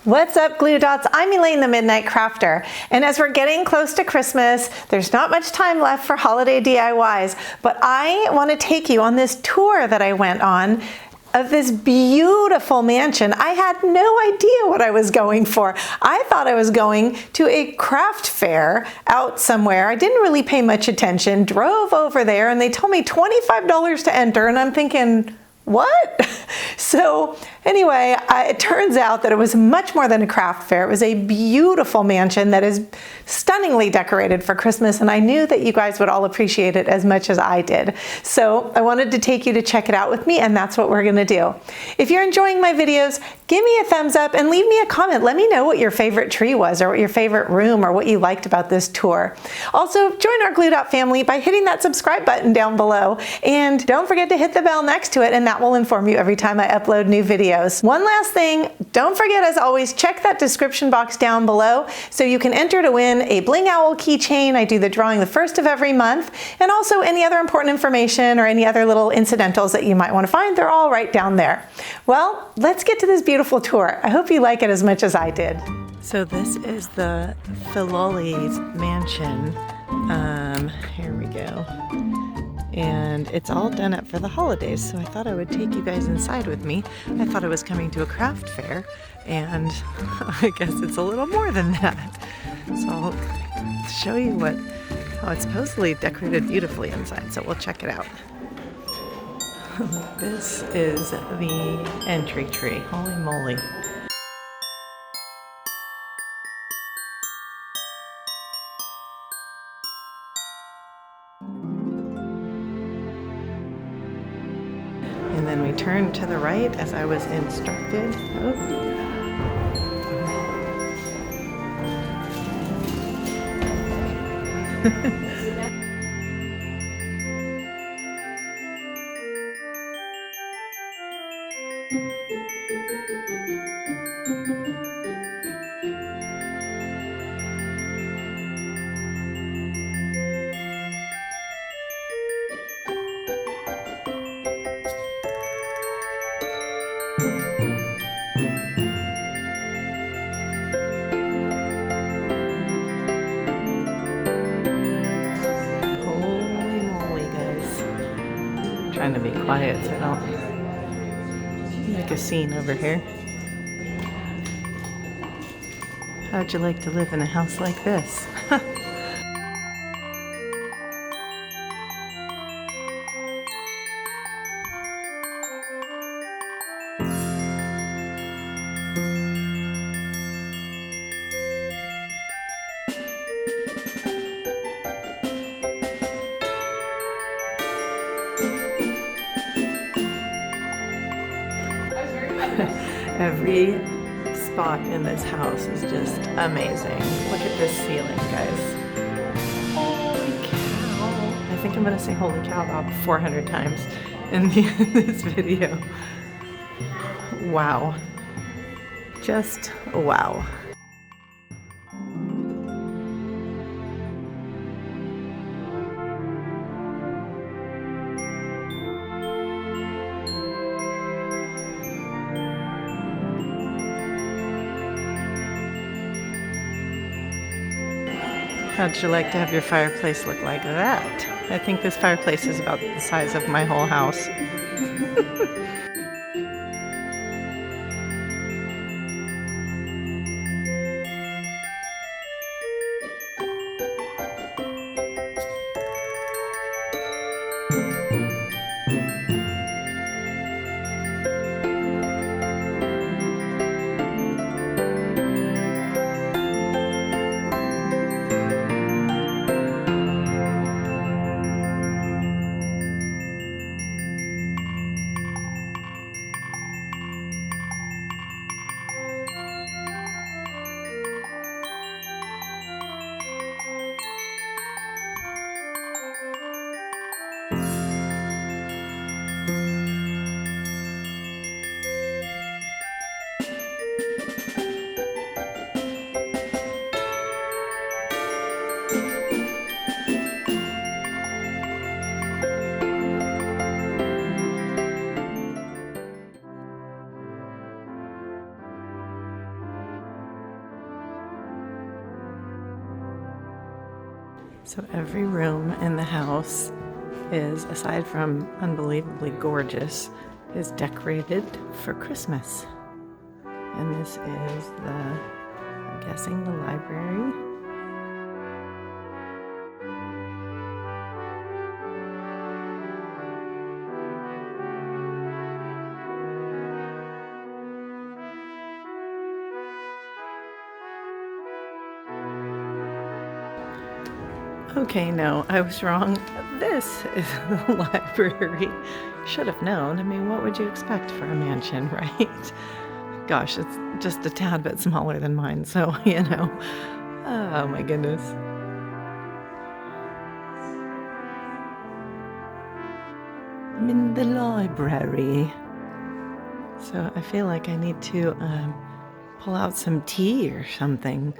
What's up, Glue Dots? I'm Elaine, the Midnight Crafter. And as we're getting close to Christmas, there's not much time left for holiday DIYs, but I want to take you on this tour that I went on of this beautiful mansion. I had no idea what I was going for. I thought I was going to a craft fair out somewhere. I didn't really pay much attention, drove over there, and they told me $25 to enter, and I'm thinking, what? So anyway, it turns out that it was much more than a craft fair. It was a beautiful mansion that is stunningly decorated for Christmas, and I knew that you guys would all appreciate it as much as I did. So I wanted to take you to check it out with me, and that's what we're gonna do. If you're enjoying my videos, give me a thumbs up and leave me a comment. Let me know what your favorite tree was, or what your favorite room, or what you liked about this tour. Also, join our Glue Dot family by hitting that subscribe button down below, and don't forget to hit the bell next to it, and that will inform you every time I upload new videos. One last thing, don't forget, as always, check that description box down below so you can enter to win a Bling Owl keychain. I do the drawing the first of every month, and also any other important information or any other little incidentals that you might want to find. They're all right down there. Well, let's get to this beautiful tour. I hope you like it as much as I did. So this is the Filoli Mansion. Here we go. And it's all done up for the holidays, so I thought I would take you guys inside with me. I thought I was coming to a craft fair, and I guess it's a little more than that. So I'll show you how it's supposedly decorated beautifully inside, so we'll check it out. This is the entry tree. Holy moly. And then we turn to the right as I was instructed. Oh. Trying to be quiet so I don't make a scene over here. How'd you like to live in a house like this? Every spot in this house is just amazing. Look at this ceiling, guys. Holy cow. I think I'm gonna say holy cow about 400 times in this video. Wow. Just wow. How'd you like to have your fireplace look like that? I think this fireplace is about the size of my whole house. So every room in the house is, aside from unbelievably gorgeous, is decorated for Christmas. And this is I'm guessing the library. Okay, no, I was wrong. This is the library. Should have known. I mean, what would you expect for a mansion, right? Gosh, it's just a tad bit smaller than mine, so, you know. Oh my goodness. I'm in the library. So I feel like I need to pull out some tea or something.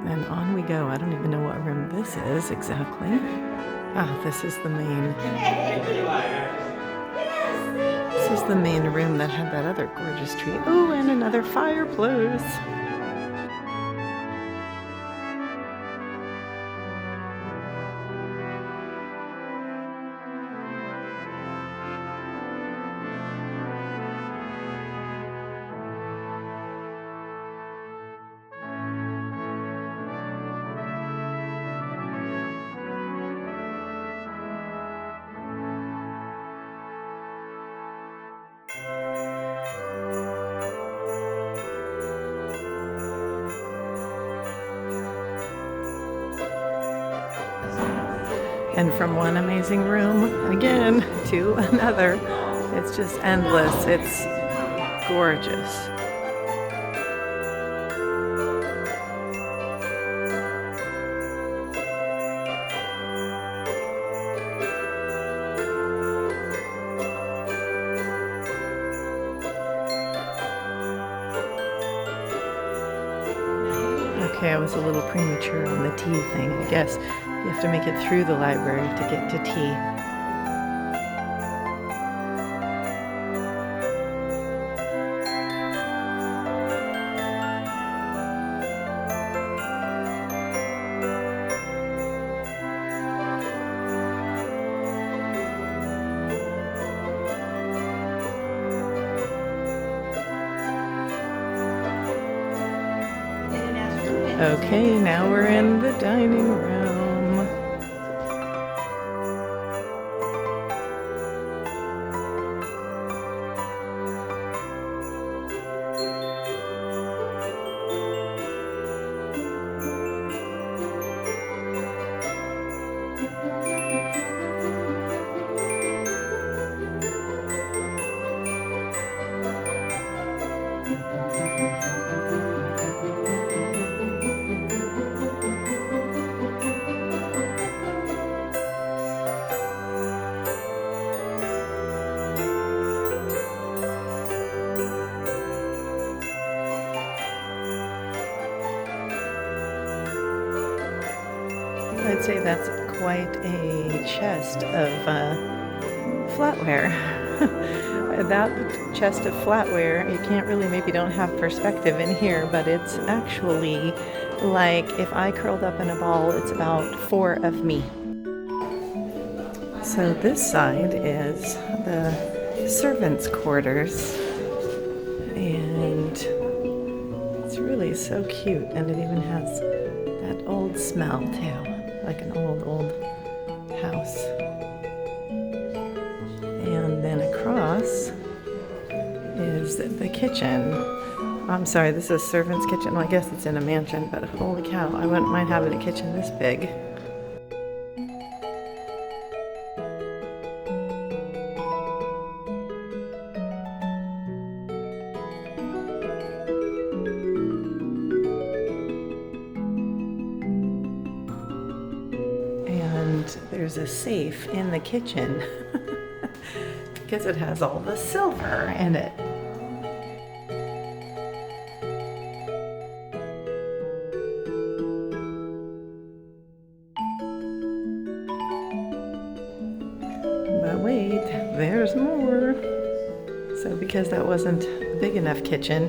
And on we go. I don't even know what room this is exactly. Ah, this is the main. This is the main room that had that other gorgeous tree. Oh, and another fireplace. And from one amazing room, again, to another. It's just endless. It's gorgeous. Okay, I was a little premature on the tea thing, I guess. You have to make it through the library to get to tea. Okay, now we're in the dining room. I'd say that's quite a chest of flatware. That chest of flatware, you can't really, maybe don't have perspective in here, but it's actually like if I curled up in a ball, it's about 4 of me. So this side is the servants' quarters, and it's really so cute, and it even has that old smell too, like an old house. And then across is the kitchen. I'm sorry, this is a servant's kitchen. Well, I guess it's in a mansion, but holy cow, I wouldn't mind having a kitchen this big. There's a safe in the kitchen because it has all the silver in it. But wait, there's more. So be because that wasn't a big enough kitchen.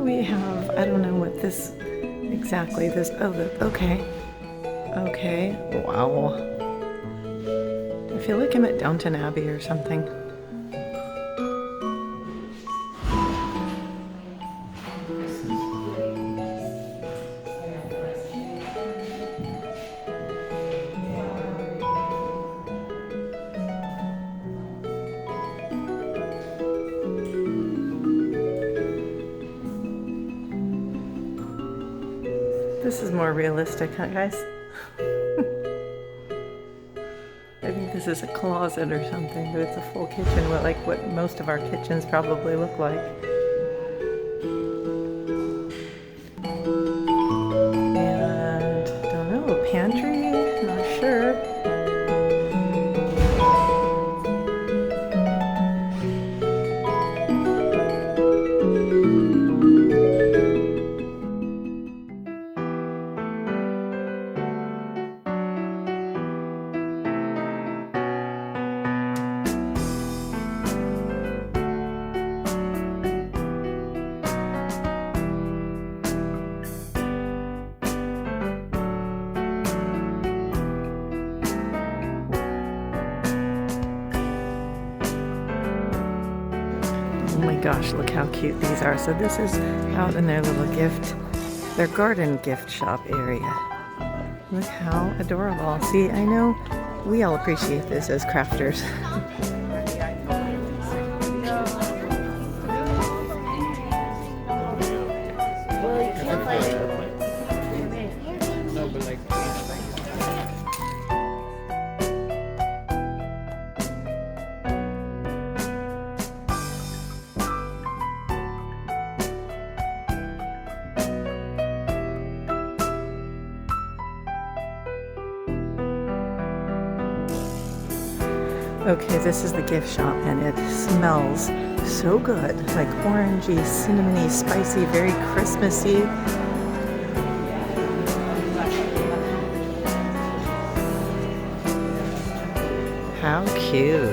We have, I don't know what this exactly, this, oh, okay. Okay, wow. I feel like I'm at Downton Abbey or something. This is more realistic, huh, guys? I think this is a closet or something, but it's a full kitchen, like what most of our kitchens probably look like. And, don't know, a pantry? Not sure. Oh my gosh, look how cute these are. So this is out in their little their garden gift shop area. Look how adorable. See, I know we all appreciate this as crafters. Okay, this is the gift shop and it smells so good, like orangey, cinnamony, spicy, very Christmassy. How cute.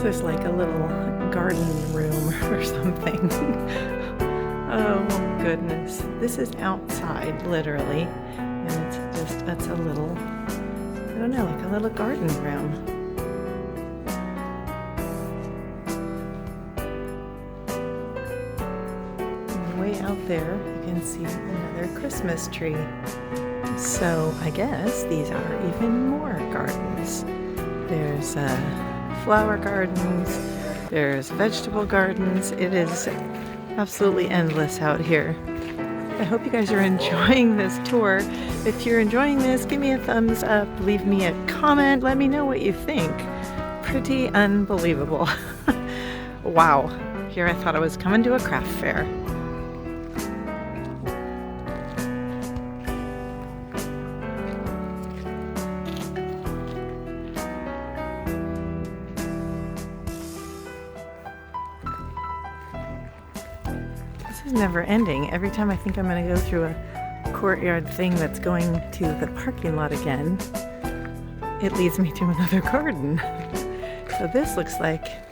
This is like a little garden room or something. Oh goodness. This is outside, literally. And it's a little, I don't know, like a little garden room. And way out there, you can see another Christmas tree. So I guess these are even more gardens. There's flower gardens, there's vegetable gardens. It is absolutely endless out here. I hope you guys are enjoying this tour. If you're enjoying this, give me a thumbs up, leave me a comment, let me know what you think. Pretty unbelievable. Wow, here I thought I was coming to a craft fair. This is never ending. Every time I think I'm going to go through a courtyard thing that's going to the parking lot again, it leads me to another garden. So this looks like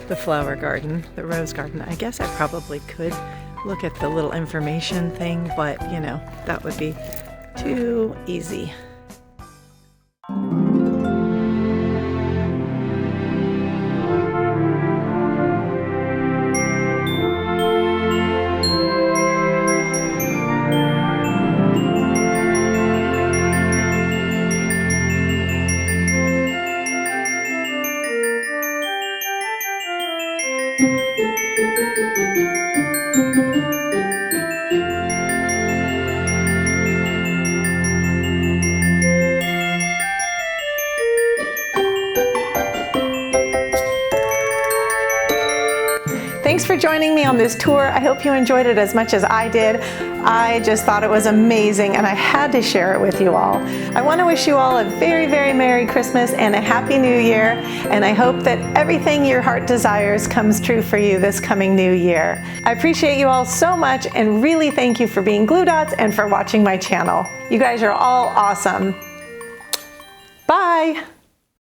the flower garden, the rose garden. I guess I probably could look at the little information thing, but you know, that would be too easy. Thanks for joining me on this tour. I hope you enjoyed it as much as I did. I just thought it was amazing and I had to share it with you all. I want to wish you all a very, very Merry Christmas and a Happy New Year. And I hope that everything your heart desires comes true for you this coming new year. I appreciate you all so much and really thank you for being Glue Dots and for watching my channel. You guys are all awesome. Bye.